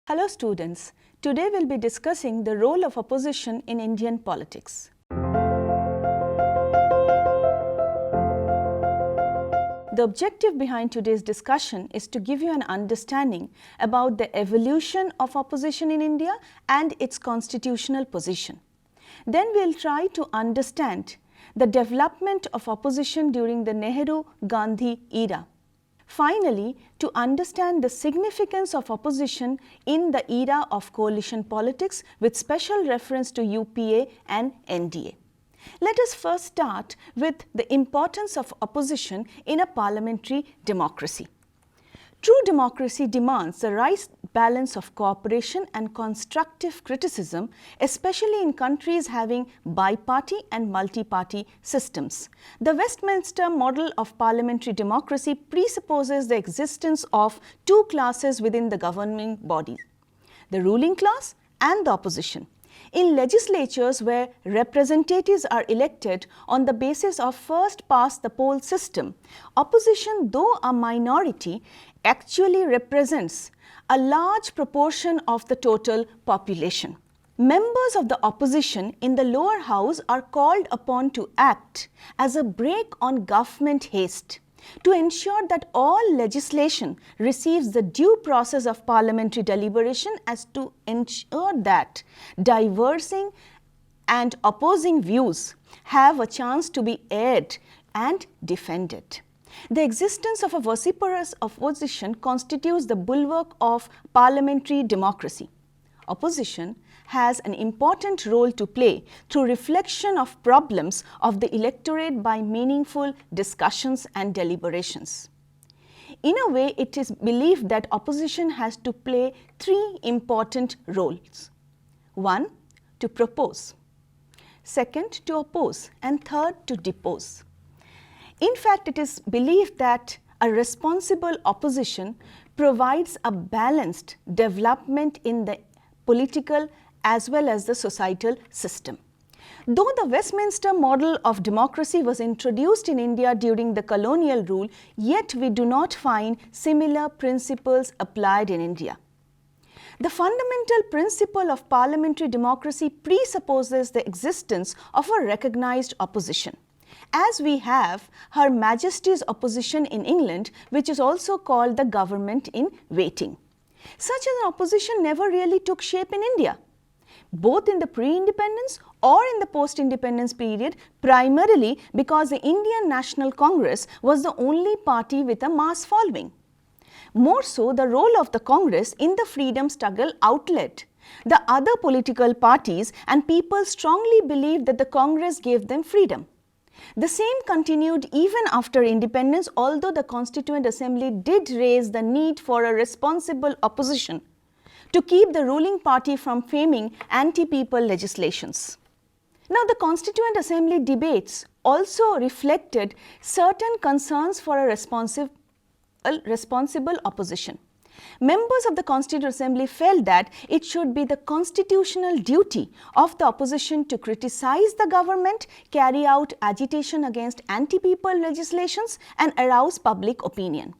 Hello students, today we'll be discussing the role of opposition in Indian politics. The objective behind today's discussion is to give you an understanding about the evolution of opposition in India and its constitutional position. Then we'll try to understand the development of opposition during the Nehru-Gandhi era. Finally, to understand the significance of opposition in the era of coalition politics with special reference to UPA and NDA. Let us first start with the importance of opposition in a parliamentary democracy. True democracy demands the right balance of cooperation and constructive criticism, especially in countries having bi-party and multi-party systems. The Westminster model of parliamentary democracy presupposes the existence of two classes within the governing body, the ruling class and the opposition. In legislatures where representatives are elected on the basis of first past the poll system, opposition, though a minority, actually represents a large proportion of the total population. Members of the opposition in the lower house are called upon to act as a brake on government haste, to ensure that all legislation receives the due process of parliamentary deliberation as to ensure that diverging and opposing views have a chance to be aired and defended. The existence of a vociferous opposition constitutes the bulwark of parliamentary democracy. Opposition has an important role to play through reflection of problems of the electorate by meaningful discussions and deliberations. In a way, it is believed that opposition has to play three important roles. One, to propose. Second, to oppose. And third, to depose. In fact, it is believed that a responsible opposition provides a balanced development in the political as well as the societal system. Though the Westminster model of democracy was introduced in India during the colonial rule, yet we do not find similar principles applied in India. The fundamental principle of parliamentary democracy presupposes the existence of a recognized opposition, as we have Her Majesty's opposition in England, which is also called the government in waiting. Such an opposition never really took shape in India, both in the pre-independence or in the post-independence period, primarily because the Indian National Congress was the only party with a mass following. More so, the role of the Congress in the freedom struggle outled the other political parties, and people strongly believed that the Congress gave them freedom. The same continued even after independence, although the Constituent Assembly did raise the need for a responsible opposition to keep the ruling party from framing anti-people legislations. Now, the Constituent Assembly debates also reflected certain concerns for a responsible opposition. Members of the Constituent Assembly felt that it should be the constitutional duty of the opposition to criticize the government, carry out agitation against anti-people legislations, and arouse public opinion.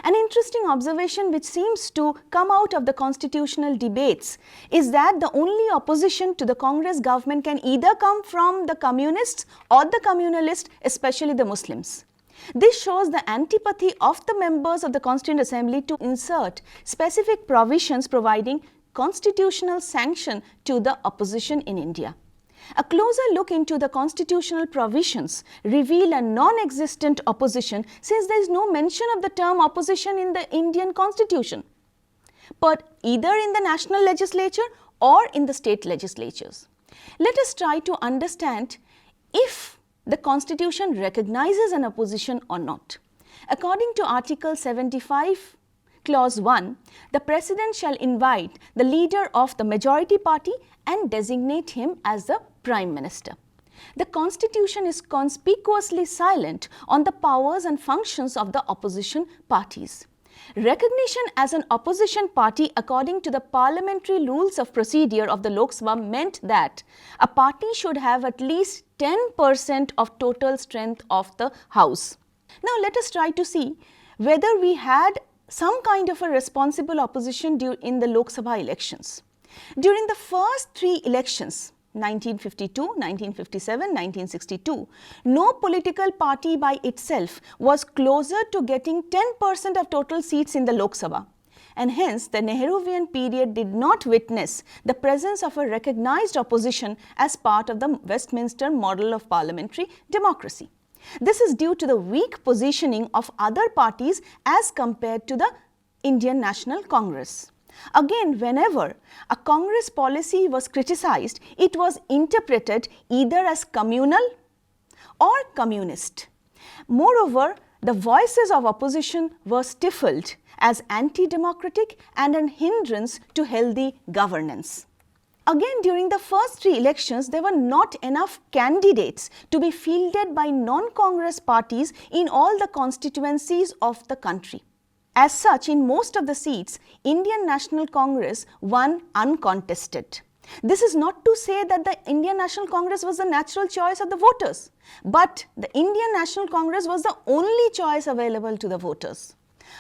An interesting observation which seems to come out of the constitutional debates is that the only opposition to the Congress government can either come from the communists or the communalists, especially the Muslims. This shows the antipathy of the members of the Constituent Assembly to insert specific provisions providing constitutional sanction to the opposition in India. A closer look into the constitutional provisions reveal a non-existent opposition, since there is no mention of the term opposition in the Indian Constitution, but either in the national legislature or in the state legislatures. Let us try to understand if the Constitution recognizes an opposition or not. According to Article 75, Clause 1, the President shall invite the leader of the majority party and designate him as the Prime Minister. The Constitution is conspicuously silent on the powers and functions of the opposition parties. Recognition as an opposition party according to the parliamentary rules of procedure of the Lok Sabha meant that a party should have at least 10% of total strength of the House. Now let us try to see whether we had some kind of a responsible opposition in the Lok Sabha elections. During the first three elections, 1952, 1957, 1962, no political party by itself was closer to getting 10% of total seats in the Lok Sabha, and hence the Nehruvian period did not witness the presence of a recognized opposition as part of the Westminster model of parliamentary democracy. This is due to the weak positioning of other parties as compared to the Indian National Congress. Again, whenever a Congress policy was criticized, it was interpreted either as communal or communist. Moreover, the voices of opposition were stifled as anti-democratic and an hindrance to healthy governance. Again, during the first three elections, there were not enough candidates to be fielded by non-Congress parties in all the constituencies of the country. As such, in most of the seats, Indian National Congress won uncontested. This is not to say that the Indian National Congress was the natural choice of the voters, but the Indian National Congress was the only choice available to the voters.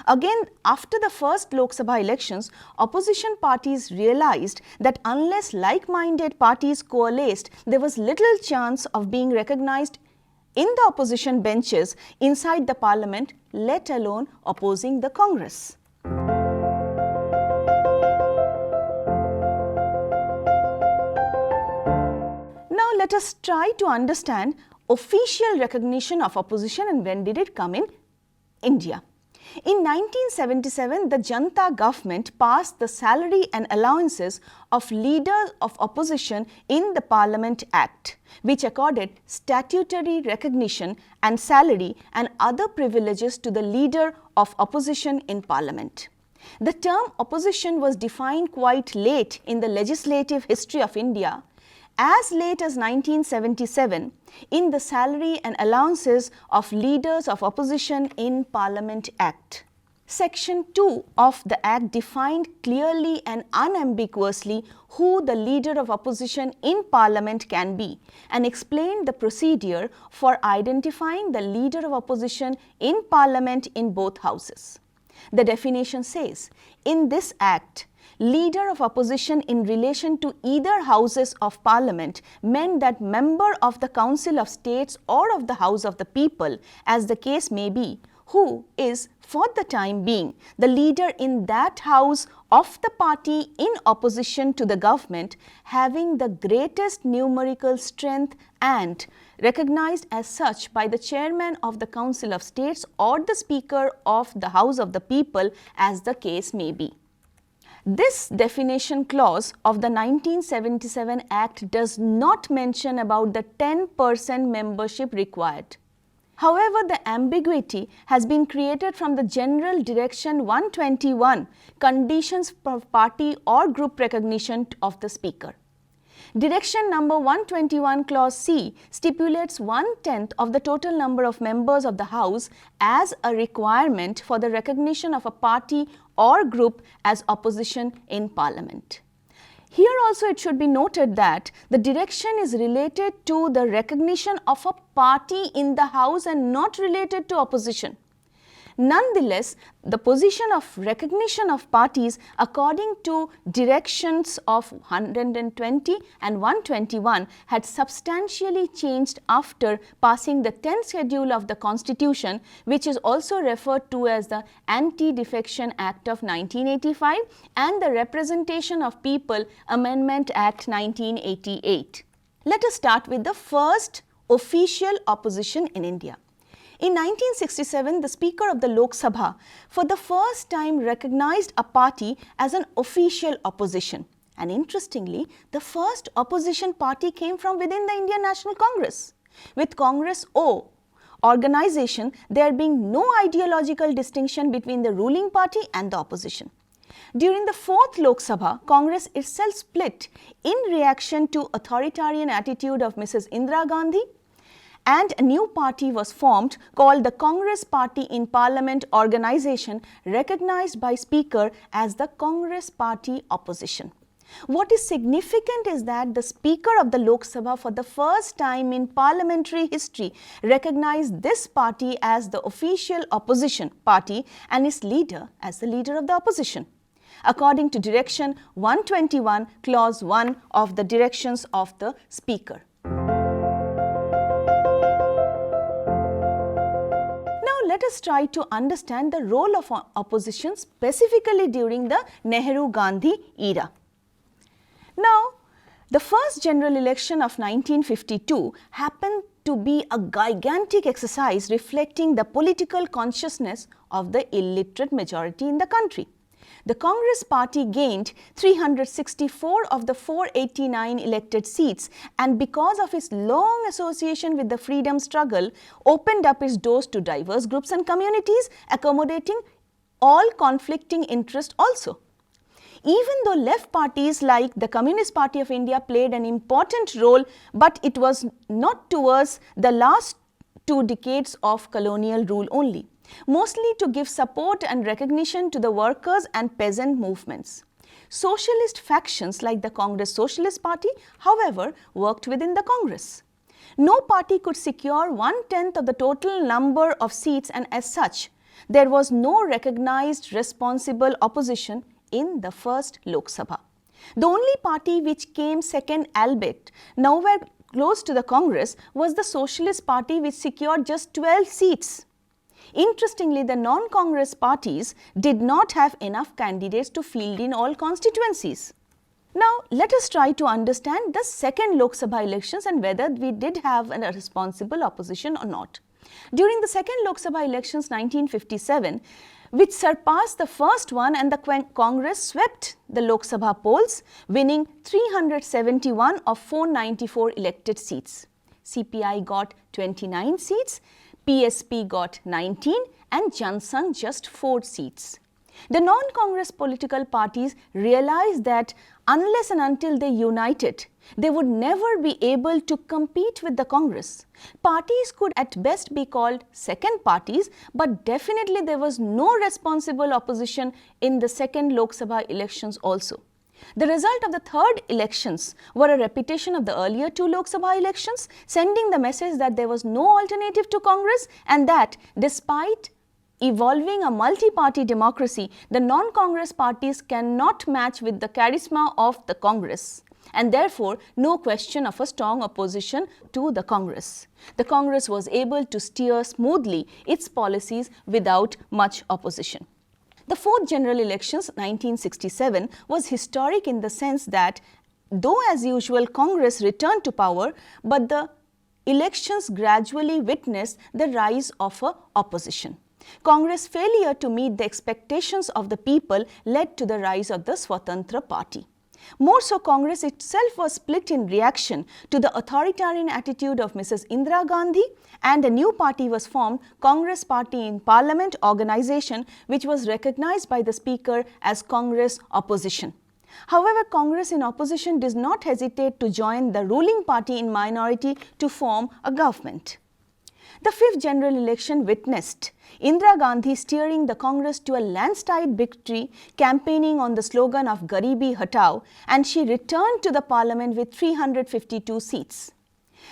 Again, after the first Lok Sabha elections, opposition parties realized that unless like-minded parties coalesced, there was little chance of being recognized in the opposition benches inside the parliament, let alone opposing the Congress. Now let us try to understand official recognition of opposition and when did it come in India. In 1977, the Janata government passed the Salary and Allowances of Leaders of Opposition in the Parliament Act, which accorded statutory recognition and salary and other privileges to the leader of opposition in Parliament. The term opposition was defined quite late in the legislative history of India, as late as 1977 in the Salary and Allowances of Leaders of Opposition in Parliament Act. Section 2 of the Act defined clearly and unambiguously who the leader of opposition in Parliament can be and explained the procedure for identifying the leader of opposition in Parliament in both houses. The definition says, in this Act, leader of opposition in relation to either houses of parliament meant that member of the Council of States or of the House of the People, as the case may be, who is for the time being the leader in that house of the party in opposition to the government, having the greatest numerical strength and recognized as such by the chairman of the Council of States or the Speaker of the House of the People, as the case may be. This definition clause of the 1977 Act does not mention about the 10% membership required. However, the ambiguity has been created from the General Direction 121, Conditions for Party or Group Recognition of the Speaker. Direction number 121 clause C stipulates 1/10 of the total number of members of the House as a requirement for the recognition of a party or group as opposition in Parliament. Here also it should be noted that the direction is related to the recognition of a party in the House and not related to opposition. Nonetheless, the position of recognition of parties according to directions of 120 and 121 had substantially changed after passing the 10th schedule of the Constitution, which is also referred to as the Anti-Defection Act of 1985 and the Representation of People Amendment Act 1988. Let us start with the first official opposition in India. In 1967, the Speaker of the Lok Sabha for the first time recognized a party as an official opposition. And interestingly, the first opposition party came from within the Indian National Congress. With Congress O organization, there being no ideological distinction between the ruling party and the opposition. During the fourth Lok Sabha, Congress itself split in reaction to authoritarian attitude of Mrs. Indira Gandhi, and a new party was formed called the Congress Party in Parliament organization, recognized by Speaker as the Congress Party Opposition. What is significant is that the Speaker of the Lok Sabha for the first time in parliamentary history recognized this party as the official opposition party and its leader as the leader of the opposition, according to Direction 121, Clause 1 of the Directions of the Speaker. Now let us try to understand the role of opposition specifically during the Nehru-Gandhi era. Now, the first general election of 1952 happened to be a gigantic exercise reflecting the political consciousness of the illiterate majority in the country. The Congress party gained 364 of the 489 elected seats, and because of its long association with the freedom struggle, opened up its doors to diverse groups and communities, accommodating all conflicting interests also. Even though left parties like the Communist Party of India played an important role, but it was not towards the last 2 decades of colonial rule only, mostly to give support and recognition to the workers and peasant movements. Socialist factions like the Congress Socialist Party, however, worked within the Congress. No party could secure 1/10 of the total number of seats, and as such, there was no recognized responsible opposition in the first Lok Sabha. The only party which came second, albeit nowhere close to the Congress, was the Socialist Party, which secured just 12 seats. Interestingly, the non-Congress parties did not have enough candidates to field in all constituencies. Now, let us try to understand the second Lok Sabha elections and whether we did have a responsible opposition or not. During the second Lok Sabha elections 1957, which surpassed the first one, and the Congress swept the Lok Sabha polls, winning 371 of 494 elected seats. CPI got 29 seats, PSP got 19, and Jan Sangh just 4 seats. The non-Congress political parties realized that unless and until they united, they would never be able to compete with the Congress. Parties could at best be called second parties, but definitely there was no responsible opposition in the second Lok Sabha elections also. The result of the third elections were a repetition of the earlier 2 Lok Sabha elections, sending the message that there was no alternative to Congress, and that despite evolving a multi-party democracy, the non-Congress parties cannot match with the charisma of the Congress, and therefore no question of a strong opposition to the Congress. The Congress was able to steer smoothly its policies without much opposition. The fourth general elections, 1967, was historic in the sense that, though as usual Congress returned to power, but the elections gradually witnessed the rise of a opposition. Congress' failure to meet the expectations of the people led to the rise of the Swatantra Party. More so, Congress itself was split in reaction to the authoritarian attitude of Mrs. Indira Gandhi, and a new party was formed, Congress Party in Parliament organization, which was recognized by the Speaker as Congress Opposition. However, Congress in opposition did not hesitate to join the ruling party in minority to form a government. The fifth general election witnessed Indira Gandhi steering the Congress to a landslide victory, campaigning on the slogan of Garibi Hatao, and she returned to the parliament with 352 seats.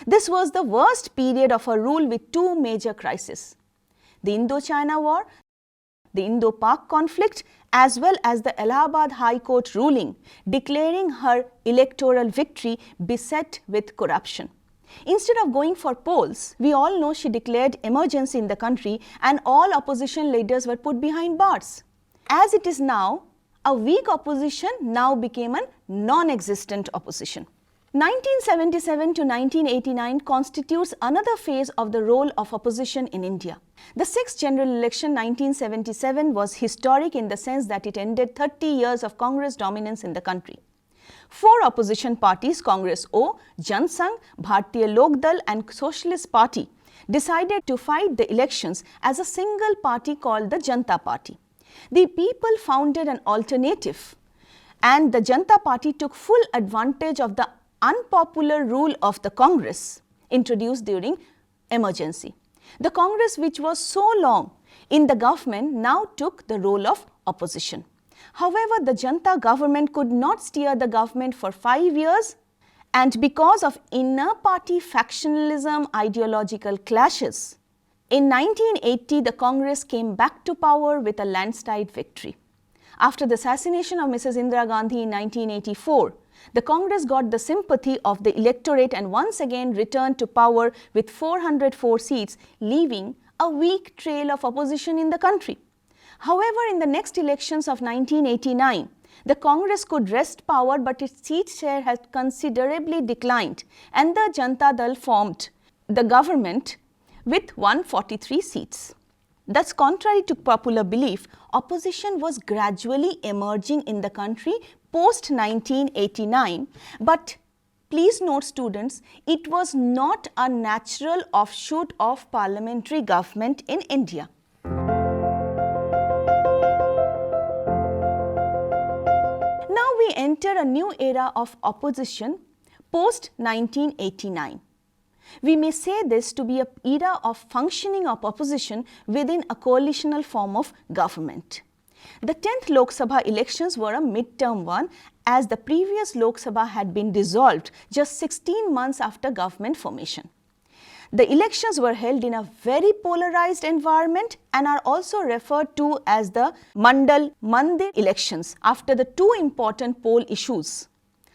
This was the worst period of her rule with 2 major crises: the Indo-China War, the Indo-Pak conflict, as well as the Allahabad High Court ruling declaring her electoral victory beset with corruption. Instead of going for polls, we all know she declared emergency in the country and all opposition leaders were put behind bars. As it is now, a weak opposition now became a non-existent opposition. 1977 to 1989 constitutes another phase of the role of opposition in India. The 6th general election 1977 was historic in the sense that it ended 30 years of Congress dominance in the country. 4 opposition parties, Congress O, Jan Sangh, Bharatiya Lok Dal and Socialist Party, decided to fight the elections as a single party called the Janata Party. The people founded an alternative, and the Janata Party took full advantage of the unpopular rule of the Congress introduced during emergency. The Congress, which was so long in the government, now took the role of opposition. However, the Janata government could not steer the government for 5 years, and because of inner party factionalism, ideological clashes, in 1980 the Congress came back to power with a landslide victory. After the assassination of Mrs. Indira Gandhi in 1984, the Congress got the sympathy of the electorate and once again returned to power with 404 seats, leaving a weak trail of opposition in the country. However, in the next elections of 1989, the Congress could wrest power, but its seat share has considerably declined and the Janata Dal formed the government with 143 seats. Thus, contrary to popular belief, opposition was gradually emerging in the country post 1989, but please note students, it was not a natural offshoot of parliamentary government in India. Now we enter a new era of opposition post 1989. We may say this to be an era of functioning of opposition within a coalitional form of government. The 10th Lok Sabha elections were a mid-term one, as the previous Lok Sabha had been dissolved just 16 months after government formation. The elections were held in a very polarized environment and are also referred to as the Mandal Mandir elections after the two important poll issues,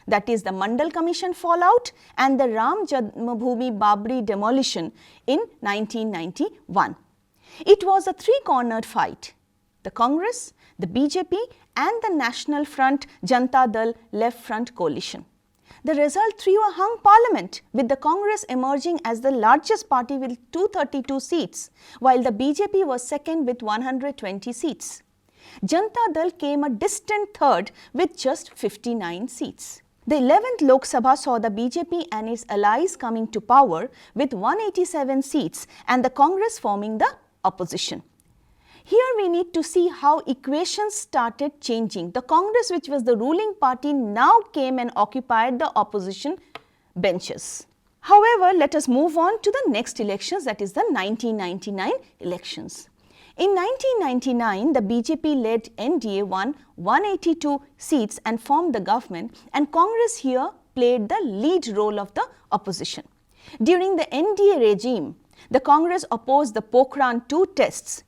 that is the Mandal Commission fallout and the Ram Janmabhoomi Babri demolition in 1991. It was a three-cornered fight. The Congress, the BJP and the National Front Janata Dal Left Front coalition. The result threw a hung parliament, with the Congress emerging as the largest party with 232 seats, while the BJP was second with 120 seats. Janata Dal came a distant third with just 59 seats. The 11th Lok Sabha saw the BJP and its allies coming to power with 187 seats and the Congress forming the opposition. Here we need to see how equations started changing. The Congress, which was the ruling party, now came and occupied the opposition benches. However, let us move on to the next elections, that is the 1999 elections. In 1999, the BJP-led NDA won 182 seats and formed the government, and Congress here played the lead role of the opposition. During the NDA regime, the Congress opposed the Pokhran II tests.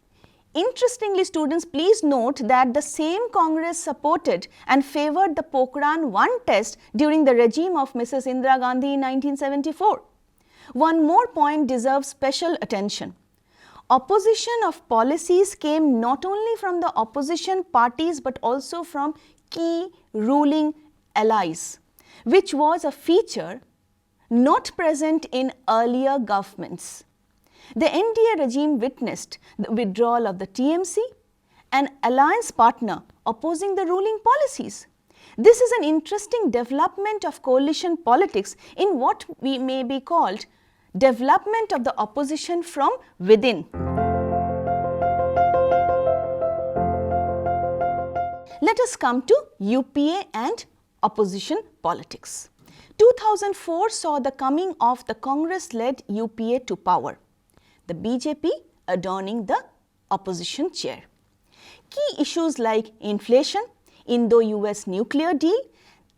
Interestingly, students, please note that the same Congress supported and favoured the Pokhran I test during the regime of Mrs. Indira Gandhi in 1974. One more point deserves special attention. Opposition of policies came not only from the opposition parties but also from key ruling allies, which was a feature not present in earlier governments. The NDA regime witnessed the withdrawal of the TMC, an alliance partner opposing the ruling policies. This is an interesting development of coalition politics in what we may be called development of the opposition from within. Let us come to UPA and opposition politics. 2004 saw the coming of the Congress-led UPA to power, the BJP adorning the opposition chair. Key issues like inflation, Indo-US nuclear deal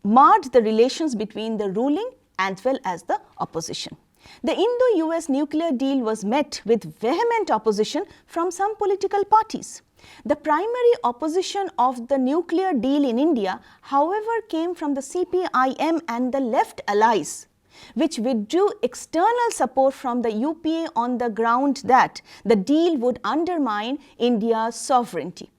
marred the relations between the ruling as well as the opposition. The Indo-US nuclear deal was met with vehement opposition from some political parties. The primary opposition of the nuclear deal in India, however, came from the CPIM and the left allies, which withdrew external support from the UPA on the ground that the deal would undermine India's sovereignty.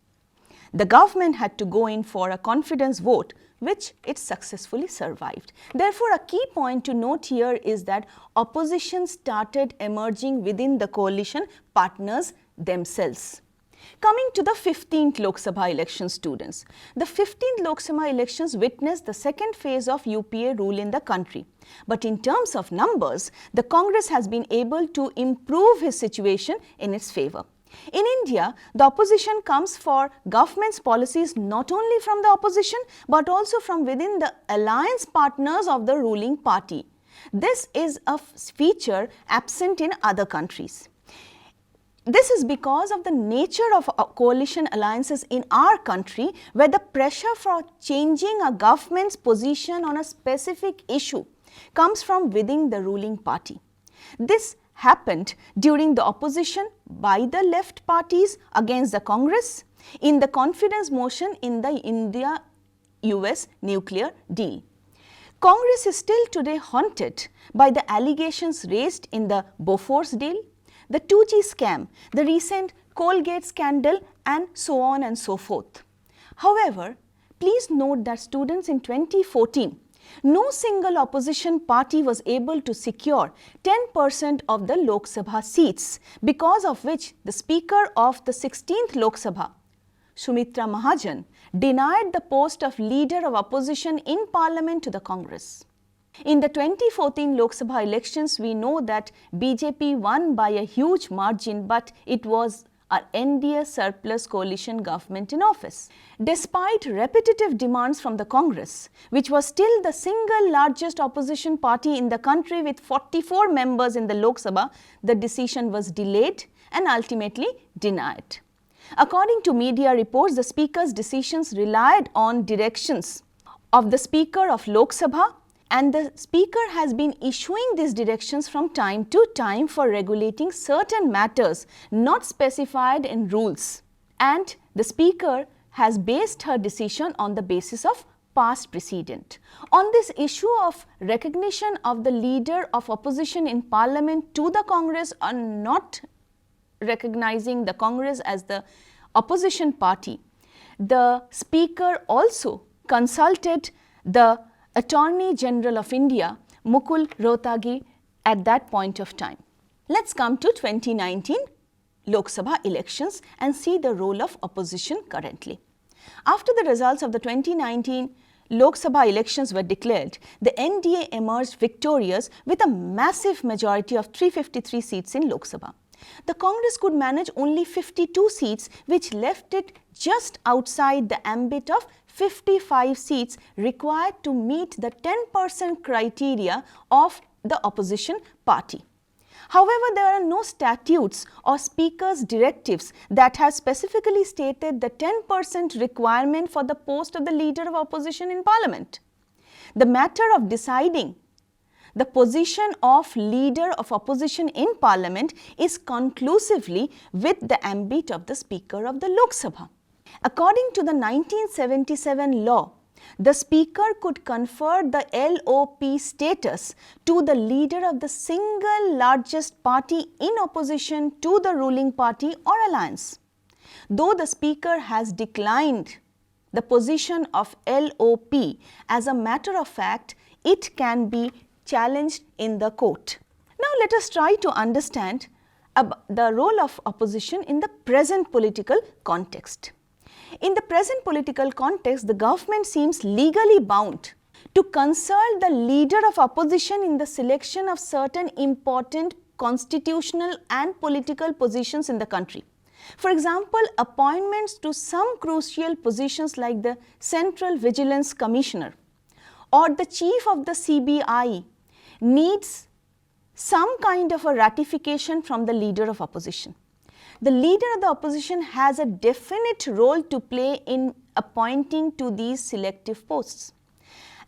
The government had to go in for a confidence vote, which it successfully survived. Therefore, a key point to note here is that opposition started emerging within the coalition partners themselves. Coming to the 15th Lok Sabha election, students. The 15th Lok Sabha elections witnessed the second phase of UPA rule in the country. But in terms of numbers, the Congress has been able to improve his situation in its favour. In India, the opposition comes for government's policies not only from the opposition but also from within the alliance partners of the ruling party. This is a feature absent in other countries. This is because of the nature of coalition alliances in our country, where the pressure for changing a government's position on a specific issue comes from within the ruling party. This happened during the opposition by the left parties against the Congress in the confidence motion in the India-US nuclear deal. Congress is still today haunted by the allegations raised in the Bofors deal, the 2G scam, the recent Colgate scandal, and so on and so forth. However, please note that students, in 2014, no single opposition party was able to secure 10% of the Lok Sabha seats, because of which the Speaker of the 16th Lok Sabha, Sumitra Mahajan, denied the post of Leader of Opposition in Parliament to the Congress. In the 2014 Lok Sabha elections, we know that BJP won by a huge margin, but it was an NDA surplus coalition government in office. Despite repetitive demands from the Congress, which was still the single largest opposition party in the country with 44 members in the Lok Sabha, the decision was delayed and ultimately denied. According to media reports, the Speaker's decisions relied on directions of the Speaker of Lok Sabha, and the Speaker has been issuing these directions from time to time for regulating certain matters not specified in rules. And the Speaker has based her decision on the basis of past precedent. On this issue of recognition of the Leader of Opposition in Parliament to the Congress, or not recognizing the Congress as the opposition party, the Speaker also consulted the Attorney General of India, Mukul Rohtagi, at that point of time. Let's come to 2019 Lok Sabha elections and see the role of opposition currently. After the results of the 2019 Lok Sabha elections were declared, the NDA emerged victorious with a massive majority of 353 seats in Lok Sabha. The Congress could manage only 52 seats, which left it just outside the ambit of 55 seats required to meet the 10% criteria of the opposition party. However, there are no statutes or Speaker's directives that have specifically stated the 10% requirement for the post of the Leader of Opposition in Parliament. The matter of deciding the position of Leader of Opposition in Parliament is conclusively with the ambit of the Speaker of the Lok Sabha. According to the 1977 law, the Speaker could confer the LOP status to the leader of the single largest party in opposition to the ruling party or alliance. Though the Speaker has declined the position of LOP, as a matter of fact, it can be challenged in the court. Now let us try to understand the role of opposition in the present political context. In the present political context, the government seems legally bound to consult the Leader of Opposition in the selection of certain important constitutional and political positions in the country. For example, appointments to some crucial positions like the Central Vigilance Commissioner or the Chief of the CBI needs some kind of a ratification from the Leader of Opposition. The Leader of the Opposition has a definite role to play in appointing to these selective posts,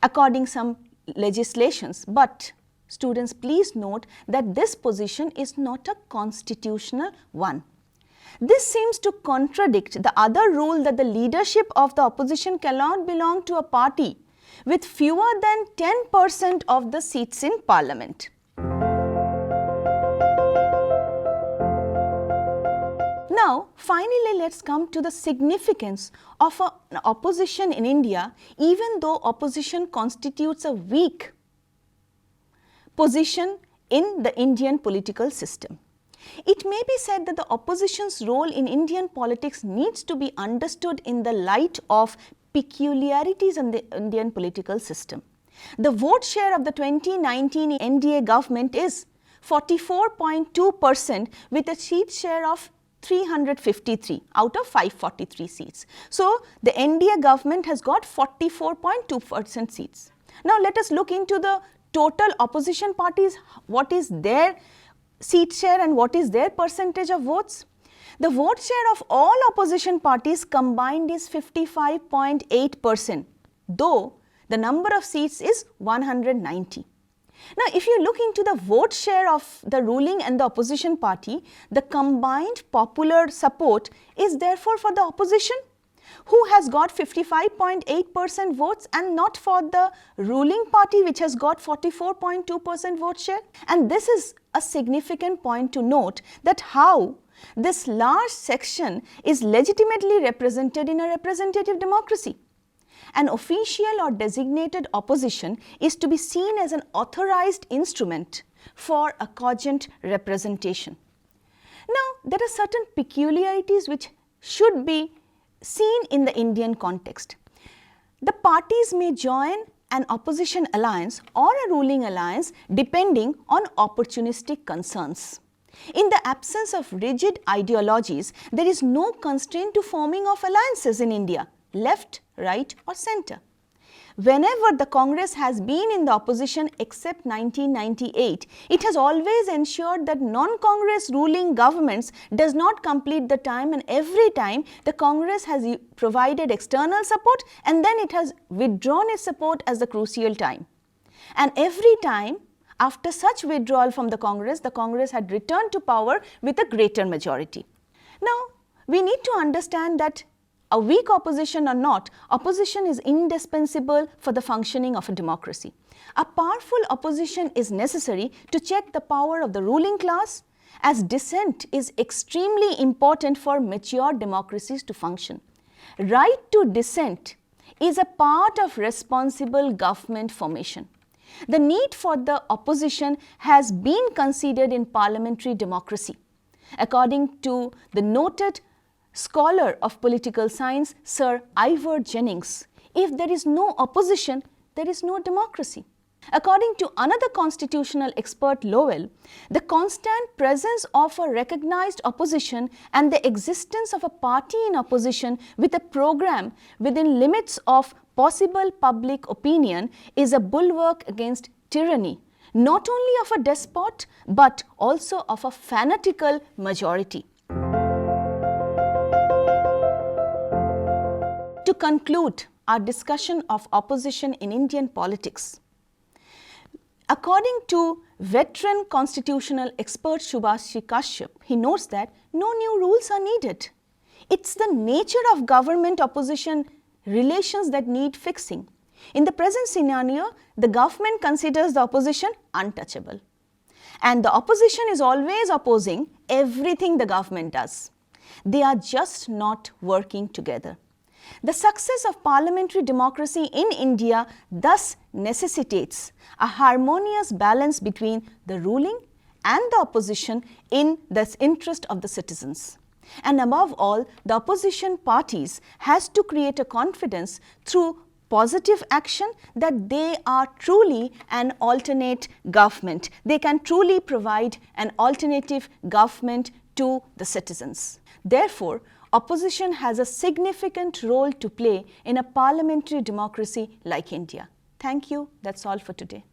according some legislations. But students, please note that this position is not a constitutional one. This seems to contradict the other rule that the leadership of the opposition cannot belong to a party with fewer than 10% of the seats in Parliament. Now, finally, let's come to the significance of an opposition in India, even though opposition constitutes a weak position in the Indian political system. It may be said that the opposition's role in Indian politics needs to be understood in the light of peculiarities in the Indian political system. The vote share of the 2019 NDA government is 44.2% with a seat share of 353 out of 543 seats. So, the NDA government has got 44.2% seats. Now, let us look into the total opposition parties, what is their seat share and what is their percentage of votes? The vote share of all opposition parties combined is 55.8%, though the number of seats is 190. Now, if you look into the vote share of the ruling and the opposition party, the combined popular support is therefore for the opposition, who has got 55.8% votes, and not for the ruling party, which has got 44.2% vote share. And this is a significant point to note, that how this large section is legitimately represented in a representative democracy. An official or designated opposition is to be seen as an authorized instrument for a cogent representation. Now, there are certain peculiarities which should be seen in the Indian context. The parties may join an opposition alliance or a ruling alliance depending on opportunistic concerns. In the absence of rigid ideologies, there is no constraint to forming of alliances in India, left, right or centre. Whenever the Congress has been in the opposition except 1998, it has always ensured that non-Congress ruling governments does not complete the time, and every time the Congress has provided external support and then it has withdrawn its support as the crucial time. And every time after such withdrawal from the Congress had returned to power with a greater majority. Now, we need to understand that a weak opposition or not, opposition is indispensable for the functioning of a democracy. A powerful opposition is necessary to check the power of the ruling class, as dissent is extremely important for mature democracies to function. Right to dissent is a part of responsible government formation. The need for the opposition has been considered in parliamentary democracy. According to the noted scholar of political science, Sir Ivor Jennings, if there is no opposition, there is no democracy. According to another constitutional expert, Lowell, the constant presence of a recognized opposition and the existence of a party in opposition with a program within limits of possible public opinion is a bulwark against tyranny, not only of a despot but also of a fanatical majority. To conclude our discussion of opposition in Indian politics, according to veteran constitutional expert Subhash Kashyap, he notes that no new rules are needed. It's the nature of government-opposition relations that need fixing. In the present scenario, the government considers the opposition untouchable. And the opposition is always opposing everything the government does. They are just not working together. The success of parliamentary democracy in India thus necessitates a harmonious balance between the ruling and the opposition in the interest of the citizens. And above all, the opposition parties has to create a confidence through positive action that they are truly an alternate government. They can truly provide an alternative government to the citizens. Therefore, opposition has a significant role to play in a parliamentary democracy like India. Thank you. That's all for today.